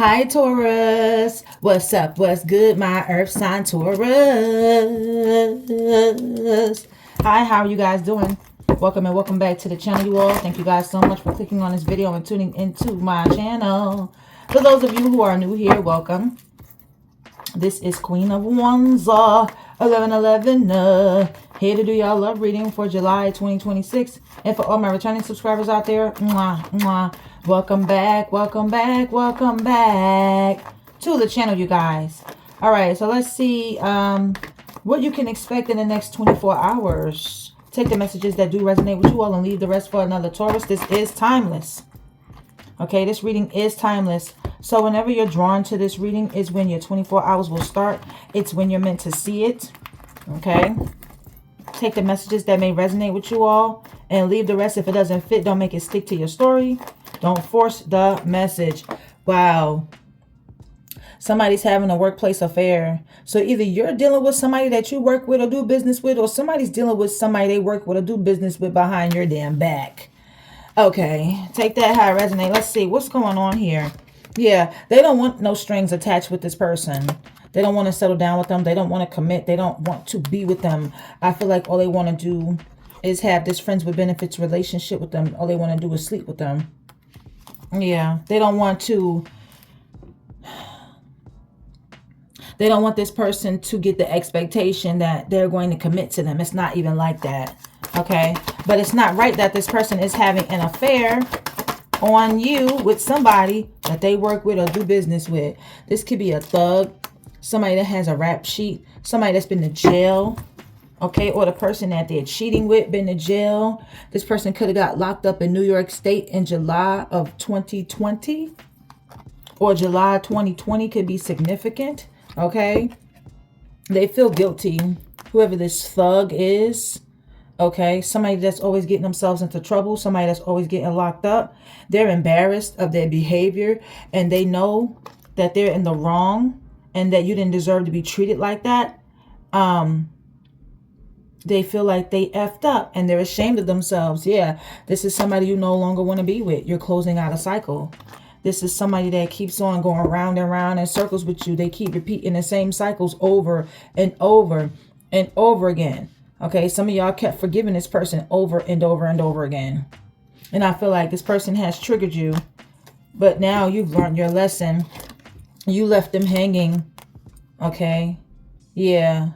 Hi Taurus, what's up, what's good, my earth sign Taurus? Hi, how are you guys doing? Welcome and welcome back to the channel, you all. Thank you guys so much for clicking on this video and tuning into my channel. For those of you who are new here, welcome. This is Queen of Wands, 1111, here to do y'all love reading for July 2026. And for all my returning subscribers out there, mwah, mwah. Welcome back, welcome back, welcome back to the channel, you guys. All right, so let's see what you can expect in the next 24 hours. Take the messages that do resonate with you all and leave the rest for another Taurus. This is timeless. Okay, this reading is timeless. So whenever you're drawn to this reading is when your 24 hours will start. It's when you're meant to see it. Okay. Take the messages that may resonate with you all and leave the rest. If it doesn't fit, don't make it stick to your story. Don't force the message. Wow. Somebody's having a workplace affair. So either you're dealing with somebody that you work with or do business with, or somebody's dealing with somebody they work with or do business with behind your damn back. Okay. Take that how it resonates. Let's see what's going on here. Yeah, they don't want no strings attached with this person. They don't want to settle down with them. They don't want to commit. They don't want to be with them. I feel like all they want to do is have this friends with benefits relationship with them. All they want to do is sleep with them. Yeah, they don't want to. They don't want this person to get the expectation that they're going to commit to them. It's not even like that. Okay, but it's not right that this person is having an affair on you with somebody that they work with or do business with. This could be a thug, somebody that has a rap sheet, somebody that's been to jail, okay, or the person that they're cheating with been to jail. This person could have got locked up in New York State in July of 2020, or July 2020 could be significant, okay? They feel guilty, whoever this thug is. Okay, somebody that's always getting themselves into trouble, somebody that's always getting locked up. They're embarrassed of their behavior and they know that they're in the wrong and that you didn't deserve to be treated like that. They feel like they effed up and they're ashamed of themselves. Yeah, this is somebody you no longer want to be with. You're closing out a cycle. This is somebody that keeps on going round and round in circles with you. They keep repeating the same cycles over and over and over again. Okay, some of y'all kept forgiving this person over and over and over again. And I feel like this person has triggered you. But now you've learned your lesson. You left them hanging. Okay. Yeah.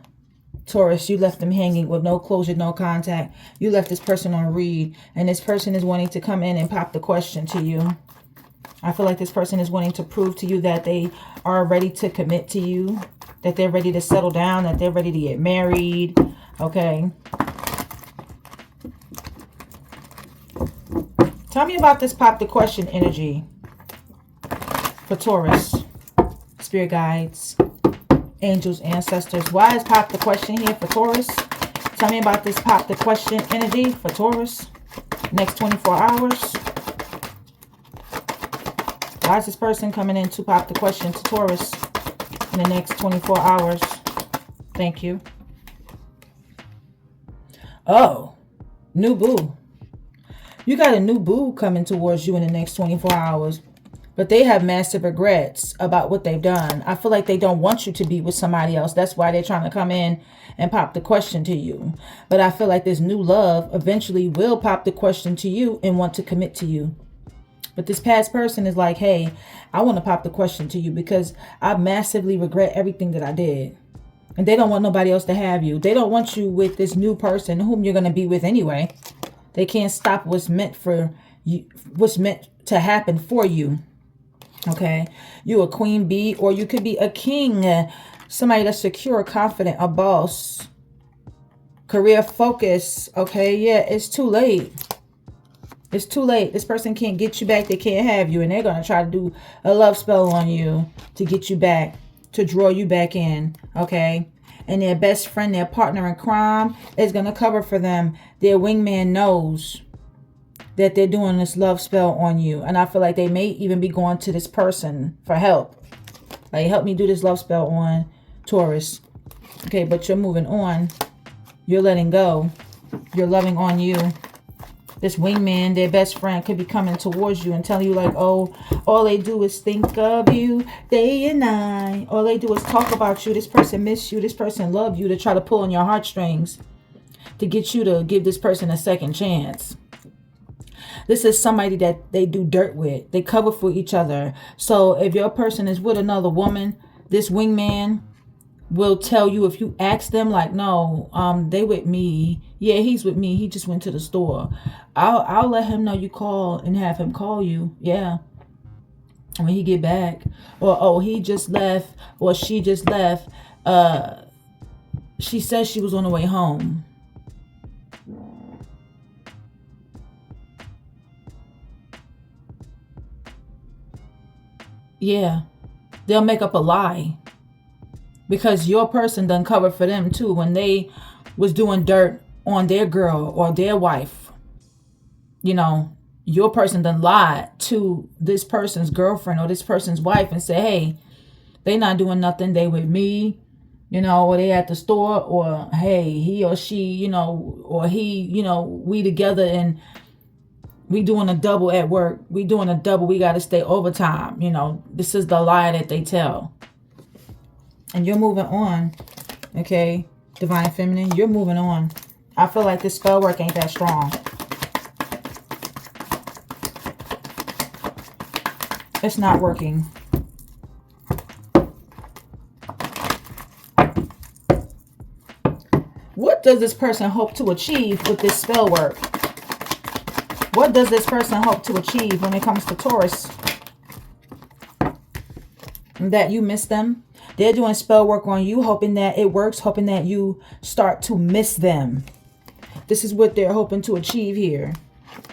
Taurus, you left them hanging with no closure, no contact. You left this person on read. And this person is wanting to come in and pop the question to you. I feel like this person is wanting to prove to you that they are ready to commit to you. That they're ready to settle down. That they're ready to get married. Okay. Tell me about this pop the question energy for Taurus. Spirit guides, angels, ancestors. Why is pop the question here for Taurus? Tell me about this pop the question energy for Taurus. Next 24 hours. Why is this person coming in to pop the question to Taurus in the next 24 hours? Thank you. Oh, new boo. You got a new boo coming towards you in the next 24 hours. But they have massive regrets about what they've done. I feel like they don't want you to be with somebody else. That's why they're trying to come in and pop the question to you. But I feel like this new love eventually will pop the question to you and want to commit to you. But this past person is like, hey, I want to pop the question to you because I massively regret everything that I did. And they don't want nobody else to have you. They don't want you with this new person whom you're going to be with anyway. They can't stop what's meant for you, what's meant to happen for you. Okay. You a queen bee, or you could be a king. Somebody that's secure, confident, a boss. Career focus. Okay. Yeah, it's too late. It's too late. This person can't get you back. They can't have you. And they're going to try to do a love spell on you to get you back. To draw you back in, okay? And their best friend, their partner in crime, is going to cover for them. Their wingman knows that they're doing this love spell on you. And I feel like they may even be going to this person for help. Like, help me do this love spell on Taurus. Okay, but you're moving on. You're letting go. You're loving on you. This wingman, their best friend, could be coming towards you and telling you like, oh, all they do is think of you day and night. All they do is talk about you. This person miss you. This person love you, to try to pull on your heartstrings to get you to give this person a second chance. This is somebody that they do dirt with. They cover for each other. So if your person is with another woman, this wingman will tell you, if you ask them like, no, they with me. Yeah, he's with me. He just went to the store. I'll let him know you call and have him call you. Yeah. When he get back. Or, oh, he just left, or she just left. She said she was on the way home. Yeah. They'll make up a lie. Because your person done covered for them too when they was doing dirt on their girl or their wife. You know, your person done lied to this person's girlfriend or this person's wife and say, hey, they not doing nothing. They with me, you know, or they at the store, or hey, he or she, you know, or he, you know, we together and we doing a double at work. We doing a double. We got to stay overtime. You know, this is the lie that they tell. And you're moving on, okay, Divine Feminine, you're moving on. I feel like this spell work ain't that strong. It's not working. What does this person hope to achieve with this spell work? What does this person hope to achieve when it comes to Taurus? That you miss them? They're doing spell work on you, hoping that it works, hoping that you start to miss them. This is what they're hoping to achieve here.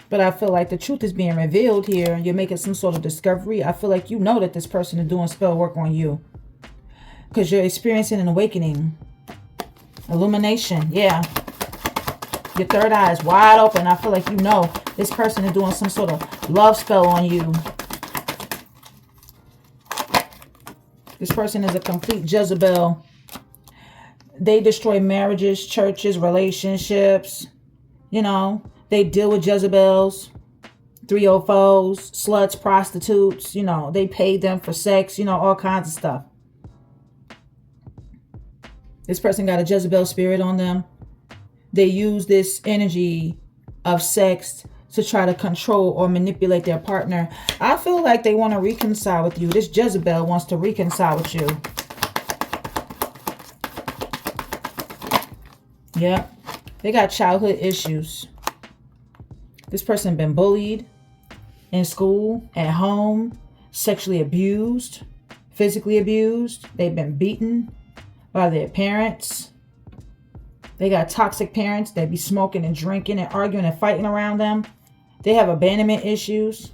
But I feel like the truth is being revealed here. You're making some sort of discovery. I feel like you know that this person is doing spell work on you. Because you're experiencing an awakening. Illumination. Yeah. Your third eye is wide open. I feel like you know this person is doing some sort of love spell on you. This person is a complete Jezebel. They destroy marriages, churches, relationships. You know, they deal with Jezebels, 304s, sluts, prostitutes. You know, they pay them for sex, you know, all kinds of stuff. This person got a Jezebel spirit on them. They use this energy of sex to try to control or manipulate their partner. I feel like they want to reconcile with you. This Jezebel wants to reconcile with you. Yeah. They got childhood issues. This person been bullied in school, at home, sexually abused, physically abused. They've been beaten by their parents. They got toxic parents that be smoking and drinking and arguing and fighting around them. They have abandonment issues.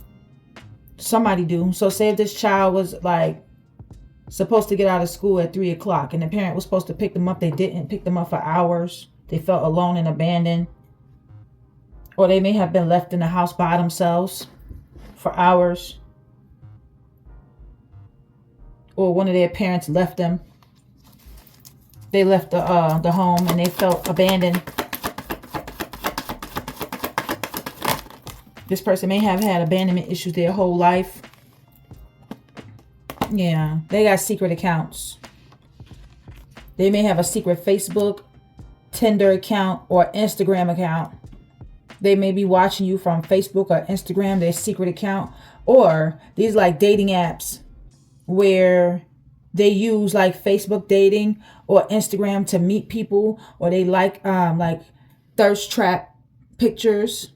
Somebody do. So say if this child was like supposed to get out of school at 3 o'clock and the parent was supposed to pick them up. They didn't pick them up for hours. They felt alone and abandoned. Or they may have been left in the house by themselves for hours. Or one of their parents left them. They left the home and they felt abandoned. This person may have had abandonment issues their whole life. Yeah, they got secret accounts. They may have a secret Facebook, Tinder account, or Instagram account. They may be watching you from Facebook or Instagram, their secret account. Or these like dating apps where they use like Facebook dating or Instagram to meet people, or they like thirst trap pictures.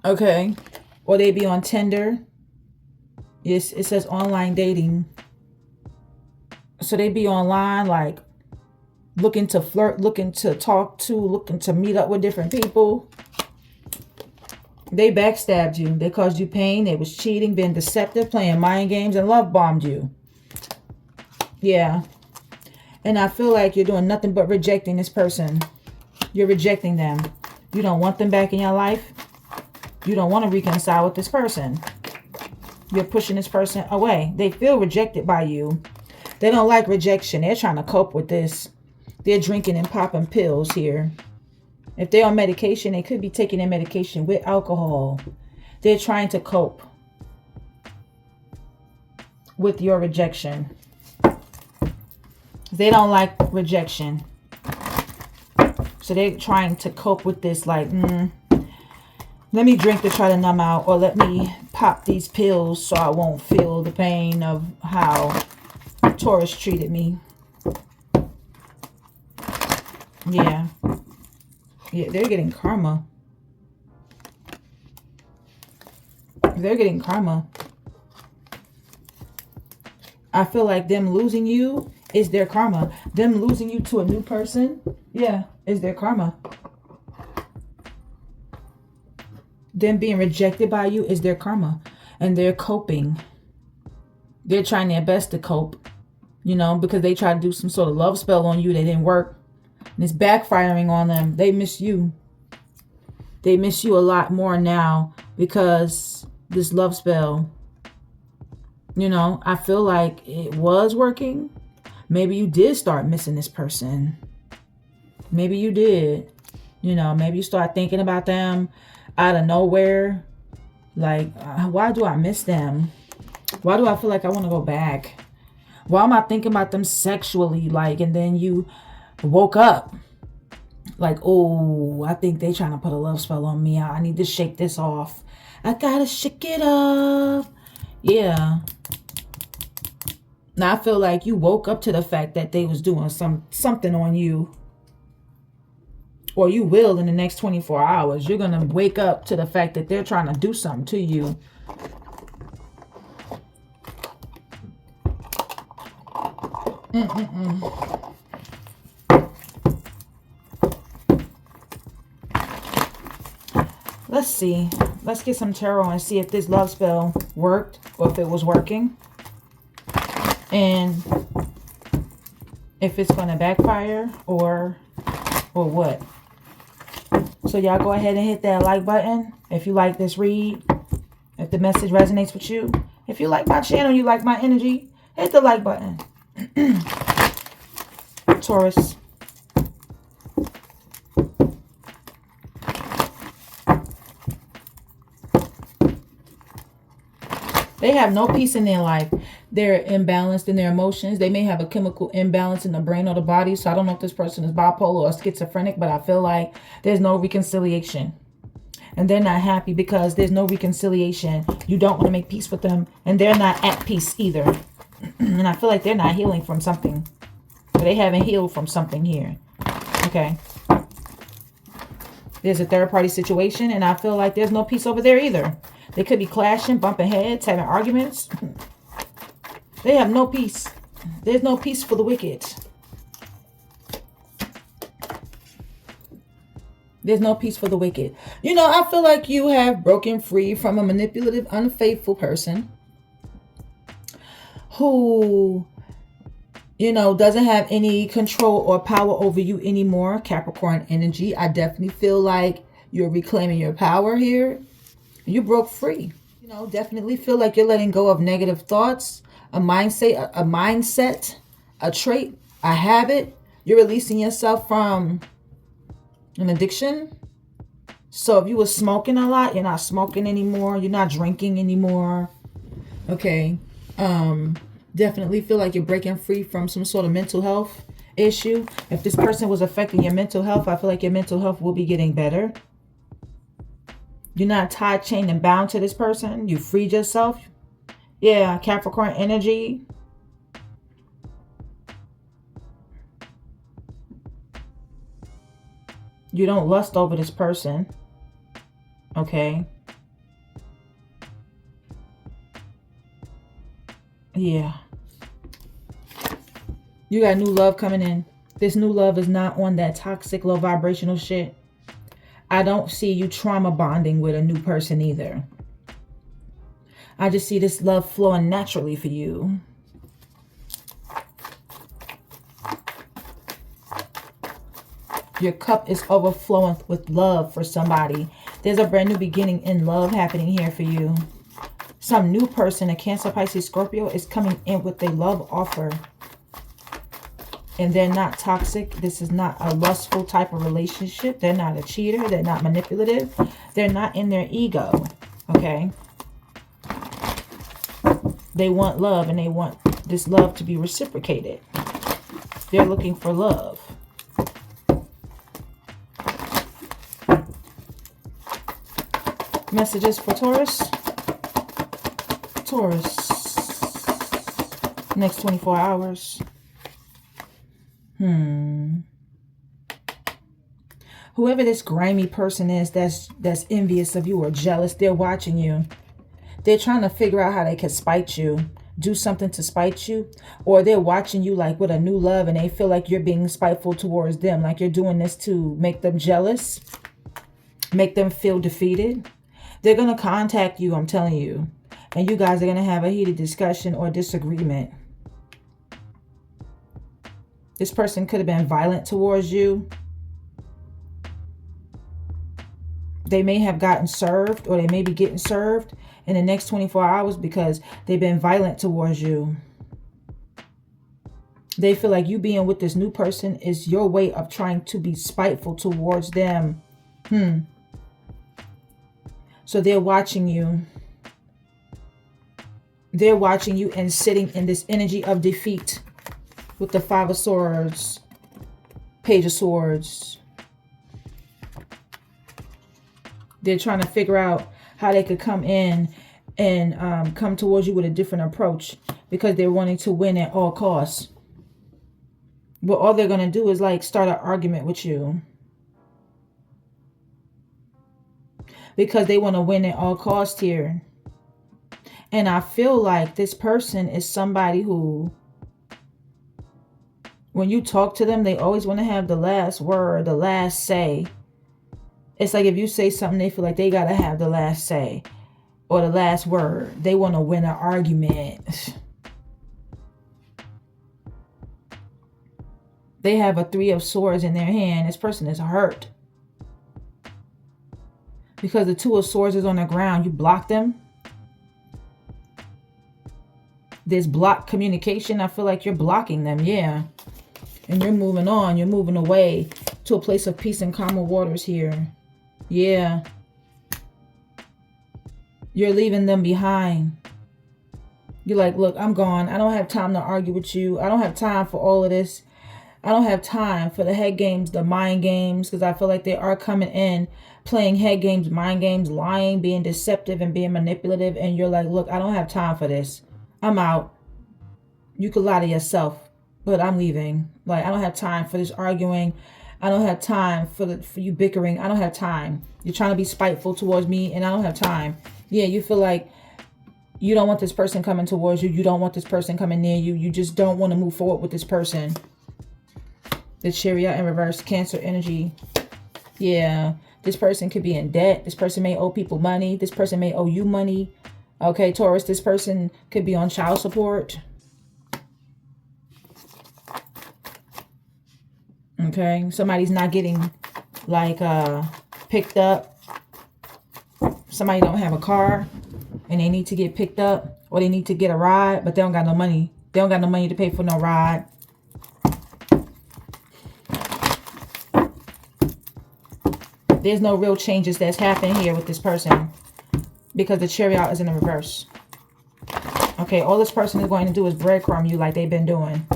Okay. Or they be on Tinder. Yes, it says online dating. So they be online like looking to flirt, looking to talk to, looking to meet up with different people. They backstabbed you. They caused you pain. They was cheating, being deceptive, playing mind games, and love bombed you. Yeah. And I feel like you're doing nothing but rejecting this person. You're rejecting them. You don't want them back in your life. You don't want to reconcile with this person. You're pushing this person away. They feel rejected by you. They don't like rejection. They're trying to cope with this. They're drinking and popping pills here. If they're on medication, they could be taking their medication with alcohol. They're trying to cope with your rejection. They don't like rejection. So they're trying to cope with this like, let me drink to try to numb out, or let me pop these pills so I won't feel the pain of how Taurus treated me. Yeah. Yeah, they're getting karma. They're getting karma. I feel like them losing you is their karma. Them losing you to a new person, yeah, is their karma. Them being rejected by you is their karma. And they're coping. They're trying their best to cope. You know, because they tried to do some sort of love spell on you that didn't work. And it's backfiring on them. They miss you. They miss you a lot more now because this love spell, you know, I feel like it was working. Maybe you did start missing this person. Maybe you did. You know, maybe you start thinking about them out of nowhere. Like, why do I miss them? Why do I feel like I want to go back? Why am I thinking about them sexually? Like, and then you woke up like, oh, I think they trying to put a love spell on me. I need to shake this off. I gotta shake it off. Yeah. Now I feel like you woke up to the fact that they was doing something on you. Or you will in the next 24 hours. You're gonna wake up to the fact that they're trying to do something to you. Let's see. Let's get some tarot and see if this love spell worked or if it was working. And if it's going to backfire or what. So y'all go ahead and hit that like button if you like this read. If the message resonates with you. If you like my channel, you like my energy, hit the like button. Taurus. They have no peace in their life. They're imbalanced in their emotions. They may have a chemical imbalance in the brain or the body. So I don't know if this person is bipolar or schizophrenic, but I feel like there's no reconciliation. And they're not happy because there's no reconciliation. You don't want to make peace with them. And they're not at peace either. And I feel like they're not healing from something. Or they haven't healed from something here. Okay. There's a third party situation. And I feel like there's no peace over there either. They could be clashing, bumping heads, having arguments. They have no peace. There's no peace for the wicked. There's no peace for the wicked. You know, I feel like you have broken free from a manipulative, unfaithful person who, you know, doesn't have any control or power over you anymore. Capricorn energy. I definitely feel like you're reclaiming your power here. You broke free. You know, definitely feel like you're letting go of negative thoughts, a mindset, a trait, a habit. You're releasing yourself from an addiction. So if you were smoking a lot, you're not smoking anymore. You're not drinking anymore. Okay. Definitely feel like you're breaking free from some sort of mental health issue. If this person was affecting your mental health, I feel like your mental health will be getting better. You're not tied, chained, and bound to this person. You freed yourself. Yeah, Capricorn energy. You don't lust over this person. Okay. Yeah. You got new love coming in. This new love is not on that toxic, low vibrational shit. I don't see you trauma bonding with a new person either. I just see this love flowing naturally for you. Your cup is overflowing with love for somebody. There's a brand new beginning in love happening here for you. Some new person, a Cancer, Pisces, Scorpio, is coming in with a love offer. And they're not toxic. This is not a lustful type of relationship. They're not a cheater. They're not manipulative. They're not in their ego. Okay? They want love, and they want this love to be reciprocated. They're looking for love. Messages for Taurus. Taurus. Next 24 hours. Whoever this grimy person is that's envious of you or jealous, they're watching you. They're trying to figure out how they can spite you, do something to spite you, or they're watching you like with a new love and they feel like you're being spiteful towards them, like you're doing this to make them jealous, make them feel defeated. They're going to contact you, I'm telling you, and you guys are going to have a heated discussion or disagreement. This person could have been violent towards you. They may have gotten served, or they may be getting served in the next 24 hours because they've been violent towards you. They feel like you being with this new person is your way of trying to be spiteful towards them. So they're watching you. They're watching you and sitting in this energy of defeat with the Five of Swords, Page of Swords. They're trying to figure out how they could come in and come towards you with a different approach because they're wanting to win at all costs. But all they're going to do is like start an argument with you because they want to win at all costs here. And I feel like this person is somebody who, when you talk to them, they always want to have the last word, the last say. It's like if you say something, they feel like they got to have the last say or the last word. They want to win an argument. They have a Three of Swords in their hand. This person is hurt because the Two of Swords is on the ground. You block them. There's blocked communication. I feel like you're blocking them. Yeah. And you're moving on. You're moving away to a place of peace and calmer waters here. Yeah. You're leaving them behind. You're like, look, I'm gone. I don't have time to argue with you. I don't have time for all of this. I don't have time for the head games, the mind games, because I feel like they are coming in, playing head games, mind games, lying, being deceptive and being manipulative. And you're like, look, I don't have time for this. I'm out. You could lie to yourself, but I'm leaving. Like, I don't have time for this arguing. I don't have time for you bickering. I don't have time. You're trying to be spiteful towards me, and I don't have time. Yeah, you feel like you don't want this person coming towards you. You don't want this person coming near you. You just don't want to move forward with this person. The Chariot in reverse, Cancer energy. Yeah, this person could be in debt. This person may owe people money. This person may owe you money. Okay, Taurus, this person could be on child support. Okay, somebody's not getting like picked up. Somebody don't have a car and they need to get picked up, or they need to get a ride, but they don't got no money. They don't got no money to pay for no ride. There's no real changes that's happening here with this person because the Chariot is in the reverse. Okay, all this person is going to do is breadcrumb you like they've been doing.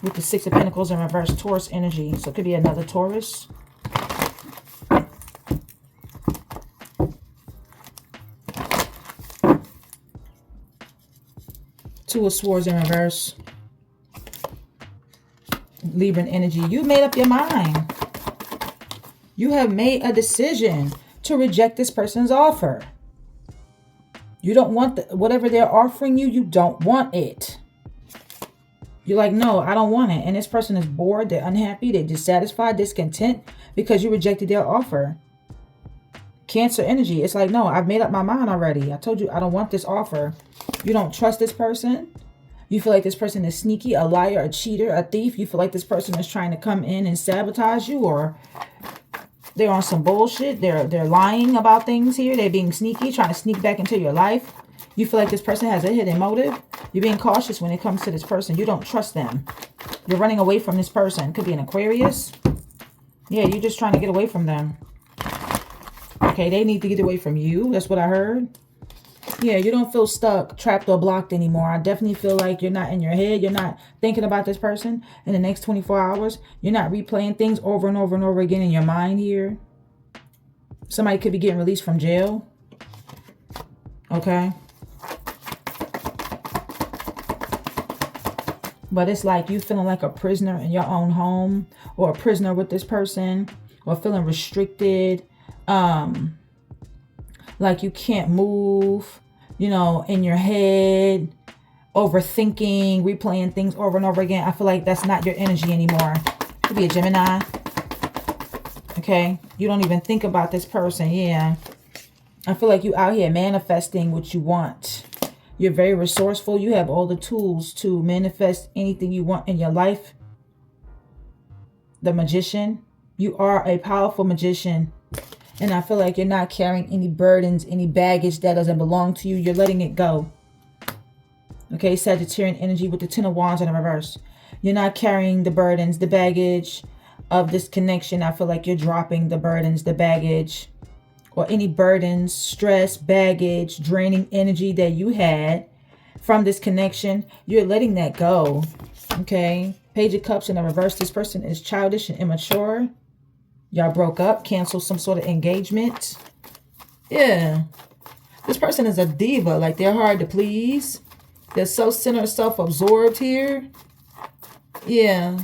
With the Six of Pentacles in reverse, Taurus energy. So it could be another Taurus. Two of Swords in reverse. Libra energy. You made up your mind. You have made a decision to reject this person's offer. You don't want whatever they're offering you. You don't want it. You're like, no, I don't want it. And this person is bored. They're unhappy. They're dissatisfied, discontent because you rejected their offer. Cancer energy. It's like, no, I've made up my mind already. I told you I don't want this offer. You don't trust this person. You feel like this person is sneaky, a liar, a cheater, a thief. You feel like this person is trying to come in and sabotage you, or they're on some bullshit. They're lying about things here. They're being sneaky, trying to sneak back into your life. You feel like this person has a hidden motive. You're being cautious when it comes to this person. You don't trust them. You're running away from this person. Could be an Aquarius. Yeah, you're just trying to get away from them. Okay, they need to get away from you. That's what I heard. Yeah, you don't feel stuck, trapped, or blocked anymore. I definitely feel like you're not in your head. You're not thinking about this person in the next 24 hours. You're not replaying things over and over and over again in your mind here. Somebody could be getting released from jail. Okay. But it's like you feeling like a prisoner in your own home, or a prisoner with this person, or feeling restricted. Like you can't move, you know, in your head, overthinking, replaying things over and over again. I feel like that's not your energy anymore. Could be a Gemini. Okay. You don't even think about this person. Yeah. I feel like you out here manifesting what you want. You're very resourceful. You have all the tools to manifest anything you want in your life. The Magician. You are a powerful magician. And I feel like you're not carrying any burdens, any baggage that doesn't belong to you. You're letting it go. Okay, Sagittarian energy with the Ten of Wands in the reverse. You're not carrying the burdens, the baggage of this connection. I feel like you're dropping the burdens, the baggage, or any burdens, stress, baggage, draining energy that you had from this connection. You're letting that go. Okay, Page of Cups in the reverse. This person is childish and immature. Y'all broke up, canceled some sort of engagement. Yeah. This person is a diva. Like, they're hard to please. They're self-centered, self-absorbed here. Yeah.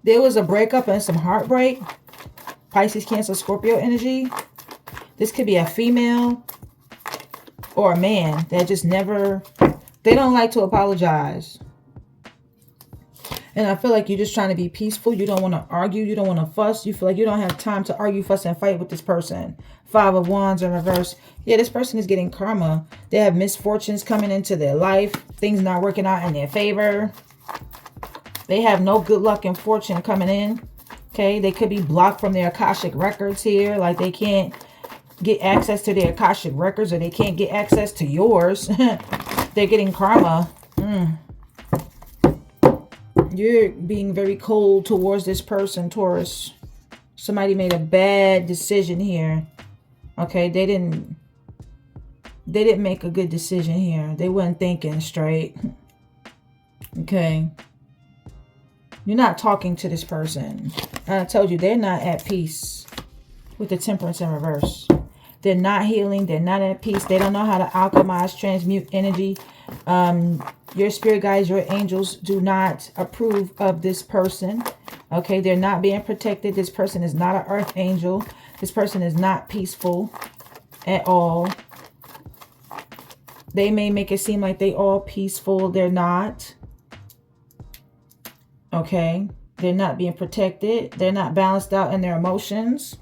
There was a breakup and some heartbreak. Pisces, Cancer, Scorpio energy. This could be a female or a man that just never... They don't like to apologize. And I feel like you're just trying to be peaceful. You don't want to argue. You don't want to fuss. You feel like you don't have time to argue, fuss, and fight with this person. Five of Wands in reverse. Yeah, this person is getting karma. They have misfortunes coming into their life. Things not working out in their favor. They have no good luck and fortune coming in. Okay, they could be blocked from their Akashic records here. Like, they can't get access to their Akashic records, or they can't get access to yours. They're getting karma. You're being very cold towards this person, Taurus. Somebody made a bad decision here. Okay, they didn't make a good decision here. They weren't thinking straight. Okay. You're not talking to this person. I told you, they're not at peace with the Temperance in reverse. They're not healing. They're not at peace. They don't know how to alchemize, transmute energy. Your spirit guides, your angels do not approve of this person. Okay, they're not being protected. This person is not an earth angel. This person is not peaceful at all. They may make it seem like they all peaceful. They're not. Okay, they're not being protected. They're not balanced out in their emotions.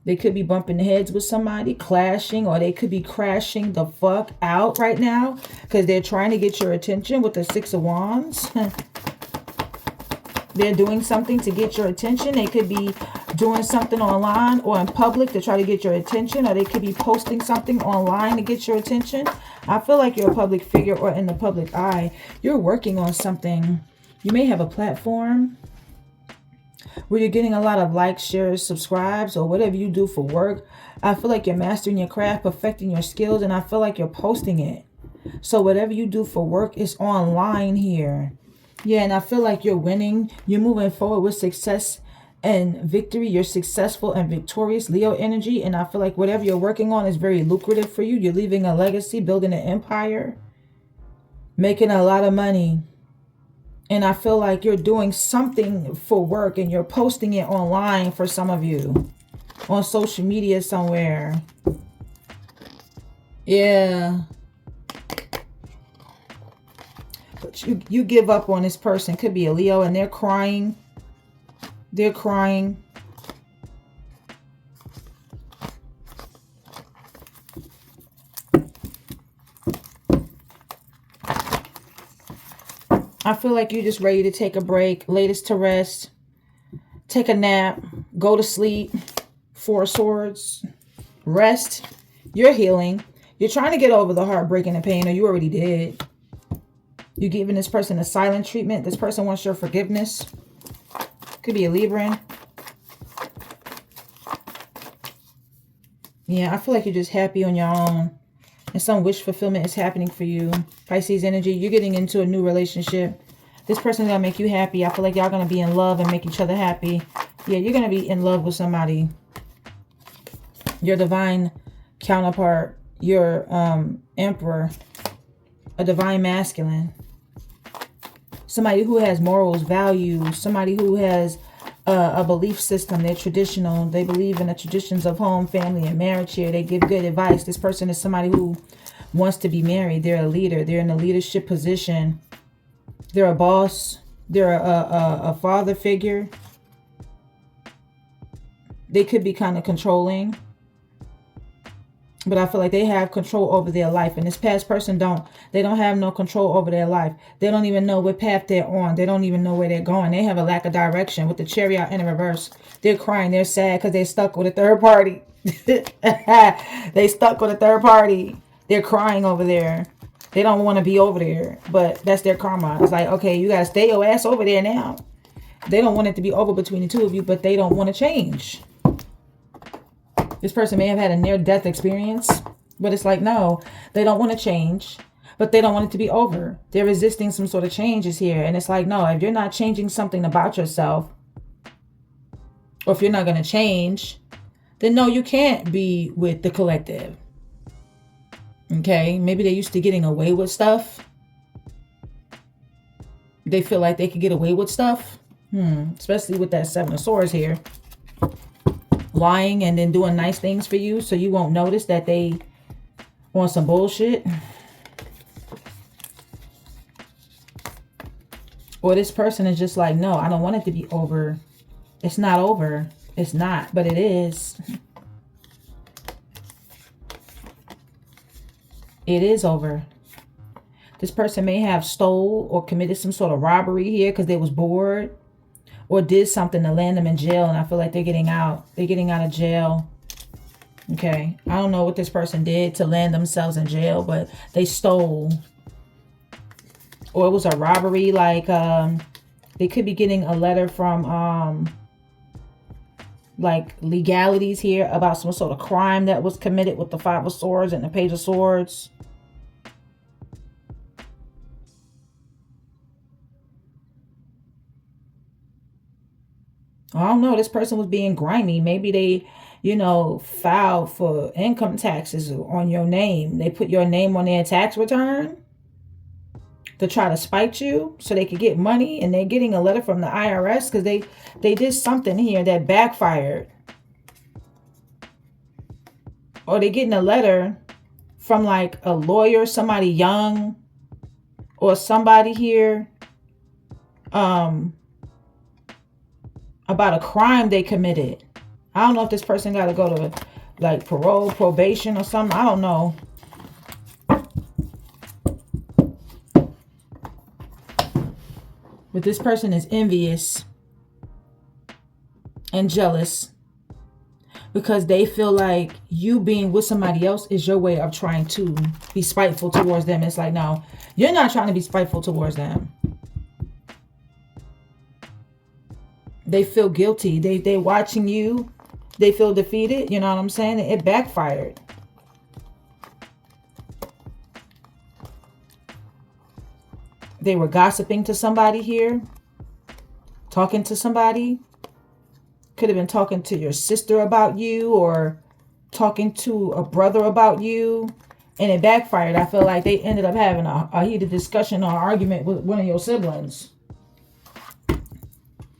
They could be bumping heads with somebody, clashing, or they could be crashing the fuck out right now because they're trying to get your attention with the Six of Wands. They're doing something to get your attention. They could be doing something online or in public to try to get your attention, or they could be posting something online to get your attention. I feel like you're a public figure or in the public eye. You're working on something. You may have a platform where you're getting a lot of likes, shares, subscribes, or whatever you do for work. I feel like you're mastering your craft, perfecting your skills, and I feel like you're posting it. So whatever you do for work is online here. Yeah, and I feel like you're winning. You're moving forward with success and victory. You're successful and victorious, Leo energy. And I feel like whatever you're working on is very lucrative for you. You're leaving a legacy, building an empire, making a lot of money. And I feel like you're doing something for work and you're posting it online for some of you. On social media somewhere. Yeah. But you give up on this person. Could be a Leo, and they're crying. They're crying. I feel like you're just ready to take a break, latest to rest, take a nap, go to sleep. Four of Swords, rest. You're healing. You're trying to get over the heartbreak and the pain, or you already did. You're giving this person a silent treatment. This person wants your forgiveness. Could be a Libran. Yeah, I feel like you're just happy on your own. And some wish fulfillment is happening for you. Pisces energy, you're getting into a new relationship. This person's going to make you happy. I feel like y'all going to be in love and make each other happy. Yeah, you're going to be in love with somebody. Your divine counterpart, your emperor, a divine masculine. Somebody who has morals, values, somebody who has a belief system. They're traditional. They believe in the traditions of home, family, and marriage here. They give good advice. This person is somebody who wants to be married. They're a leader. They're in a leadership position. They're a boss. They're a father figure. They could be kind of controlling. But I feel like they have control over their life. And this past person they don't have no control over their life. They don't even know what path they're on. They don't even know where they're going. They have a lack of direction with the Chariot in reverse. They're crying. They're sad because they're stuck with a third party. They stuck with a third party. They're crying over there. They don't want to be over there. But that's their karma. It's like, okay, you got to stay your ass over there now. They don't want it to be over between the two of you, but they don't want to change. This person may have had a near-death experience, but it's like, no, they don't want to change, but they don't want it to be over. They're resisting some sort of changes here. And it's like, no, if you're not changing something about yourself, or if you're not going to change, then no, you can't be with the collective. Okay, maybe they're used to getting away with stuff. They feel like they could get away with stuff. Especially with that Seven of Swords here. Lying and then doing nice things for you so you won't notice that they want some bullshit. Or this person is just like, no, I don't want it to be over. It's not over. It's not, but it is. It is over. This person may have stole or committed some sort of robbery here because they was bored. Or did something to land them in jail. And I feel like they're getting out. They're getting out of jail. Okay. I don't know what this person did to land themselves in jail. But they stole. Or it was a robbery. Like they could be getting a letter from like legalities here. About some sort of crime that was committed with the Five of Swords and the Page of Swords. I don't know. This person was being grimy. Maybe they, filed for income taxes on your name. They put your name on their tax return to try to spite you so they could get money. And they're getting a letter from the IRS because they did something here that backfired. Or they're getting a letter from like a lawyer, somebody young, or somebody here. About a crime they committed. I don't know if this person got to go to like parole, probation or something. I don't know. But this person is envious and jealous because they feel like you being with somebody else is your way of trying to be spiteful towards them. It's like, no, you're not trying to be spiteful towards them. They feel guilty. They watching you. They feel defeated. You know what I'm saying? It backfired. They were gossiping to somebody here. Talking to somebody. Could have been talking to your sister about you or talking to a brother about you. And it backfired. I feel like they ended up having a heated discussion or argument with one of your siblings.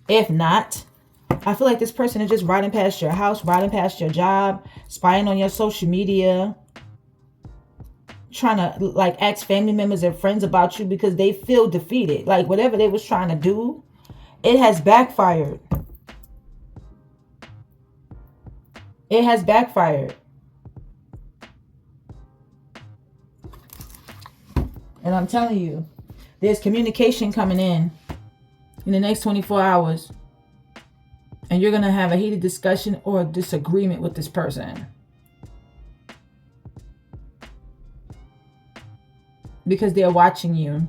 If not, I feel like this person is just riding past your house, riding past your job, spying on your social media, trying to like ask family members and friends about you because they feel defeated. Like whatever they was trying to do, it has backfired. It has backfired. And I'm telling you, there's communication coming in the next 24 hours. And you're going to have a heated discussion or a disagreement with this person. Because they're watching you.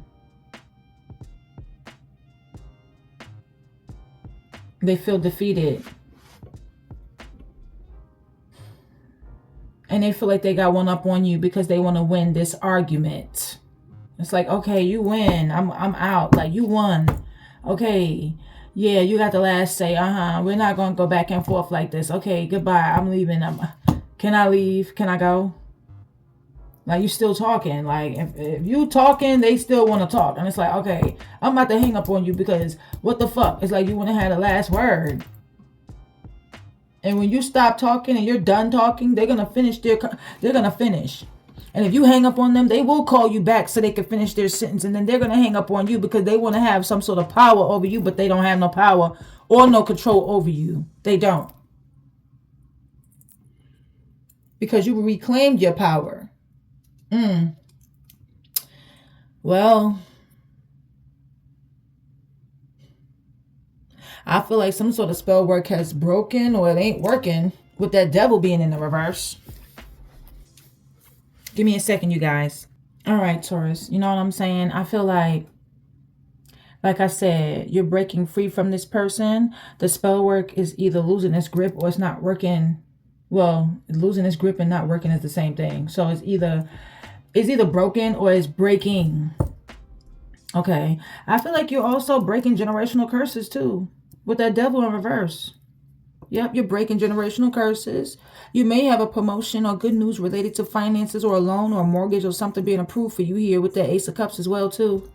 They feel defeated. And they feel like they got one up on you because they want to win this argument. It's like, okay, you win. I'm out. Like, you won. Okay. Yeah, you got the last say. We're not going to go back and forth like this. Okay, goodbye. I'm leaving. Can I leave? Can I go? Like, you still talking. Like, if you talking, they still want to talk. And it's like, okay, I'm about to hang up on you because what the fuck? It's like you want to have the last word. And when you stop talking and you're done talking, they're going to finish they're going to finish. And if you hang up on them, they will call you back so they can finish their sentence. And then they're going to hang up on you because they want to have some sort of power over you, but they don't have no power or no control over you. They don't. Because you reclaimed your power. Well, I feel like some sort of spell work has broken or it ain't working with that devil being in the reverse. Give me a second, you guys. All right, Taurus. You know what I'm saying? I feel like I said, you're breaking free from this person. The spell work is either losing its grip or it's not working. Well, losing its grip and not working is the same thing. So it's either broken or it's breaking. Okay. I feel like you're also breaking generational curses too. With that devil in reverse. Yep, you're breaking generational curses. You may have a promotion or good news related to finances or a loan or a mortgage or something being approved for you here with the Ace of Cups as well too.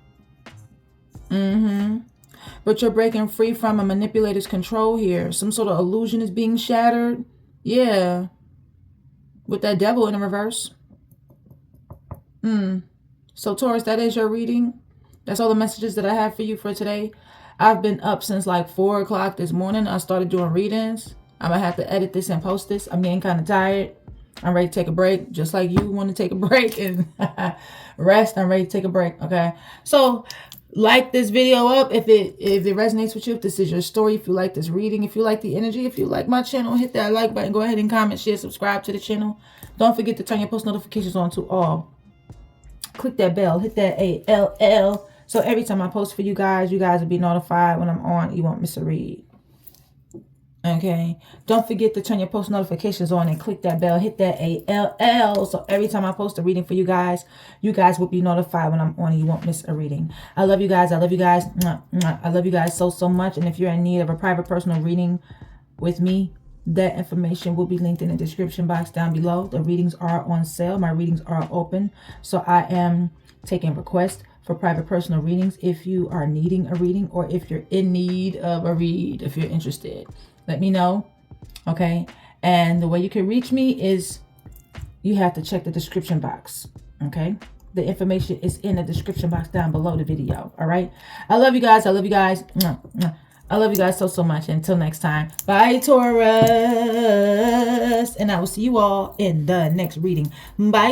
But you're breaking free from a manipulator's control here. Some sort of illusion is being shattered. Yeah. With that devil in the reverse. So Taurus, that is your reading. That's all the messages that I have for you for today. I've been up since like 4 o'clock this morning. I started doing readings. I'm going to have to edit this and post this. I'm getting kind of tired. I'm ready to take a break. Just like you want to take a break and rest. I'm ready to take a break. Okay. So like this video up if it resonates with you. If this is your story. If you like this reading. If you like the energy. If you like my channel. Hit that like button. Go ahead and comment, share, subscribe to the channel. Don't forget to turn your post notifications on to all. Click that bell. Hit that ALL. So every time I post for you guys will be notified when I'm on. You won't miss a read. Okay. Don't forget to turn your post notifications on and click that bell. Hit that ALL. So every time I post a reading for you guys will be notified when I'm on. You won't miss a reading. I love you guys. I love you guys. I love you guys so much. And if you're in need of a private personal reading with me, that information will be linked in the description box down below. The readings are on sale. My readings are open. So I am taking requests for private personal readings if you are needing a reading or if you're in need of a read. If you're interested, let me know. Okay. And the way you can reach me is you have to check the description box. Okay. The information is in the description box down below the video. All right. I love you guys. I love you guys. I love you guys so much. Until next time. Bye, Taurus. And I will see you all in the next reading. Bye.